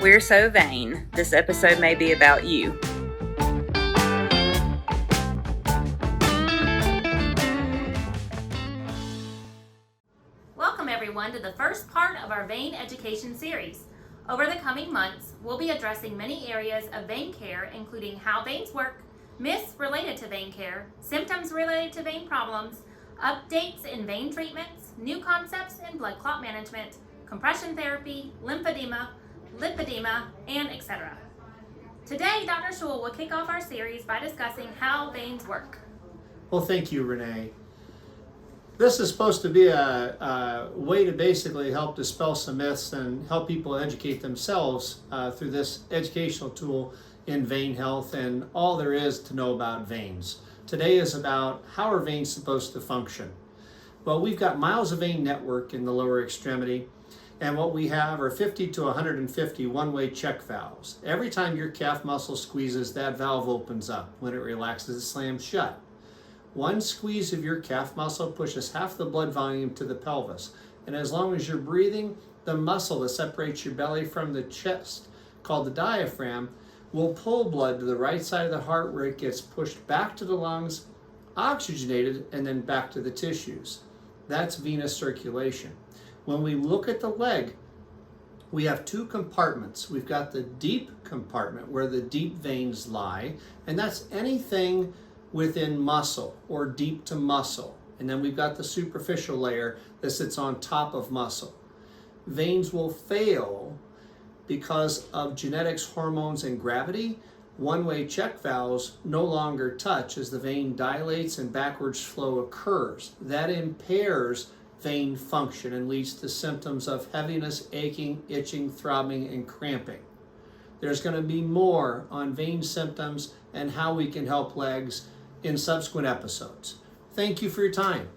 We're so vain. This episode may be about you. Welcome everyone to the first part of our vein education series. Over the coming months, we'll be addressing many areas of vein care, including how veins work, myths related to vein care, symptoms related to vein problems, updates in vein treatments, new concepts in blood clot management, compression therapy, lymphedema, lipedema, and etc. Today, Dr. Schul will kick off our series by discussing how veins work. Well, thank you, Renee. This is supposed to be a way to basically help dispel some myths and help people educate themselves through this educational tool in vein health and all there is to know about veins. Today is about how are veins supposed to function. Well, we've got miles of vein network in the lower extremity, and what we have are 50 to 150 one-way check valves. Every time your calf muscle squeezes, that valve opens up. When it relaxes, it slams shut. One squeeze of your calf muscle pushes half the blood volume to the pelvis. And as long as you're breathing, the muscle that separates your belly from the chest, called the diaphragm, will pull blood to the right side of the heart where it gets pushed back to the lungs, oxygenated, and then back to the tissues. That's venous circulation. When we look at the leg, we have two compartments. We've got the deep compartment where the deep veins lie, and that's anything within muscle or deep to muscle. And then we've got the superficial layer that sits on top of muscle. Veins will fail because of genetics, hormones, and gravity. One-way check valves no longer touch as the vein dilates and backwards flow occurs. That impairs vein function and leads to symptoms of heaviness, aching, itching, throbbing, and cramping. There's going to be more on vein symptoms and how we can help legs in subsequent episodes. Thank you for your time.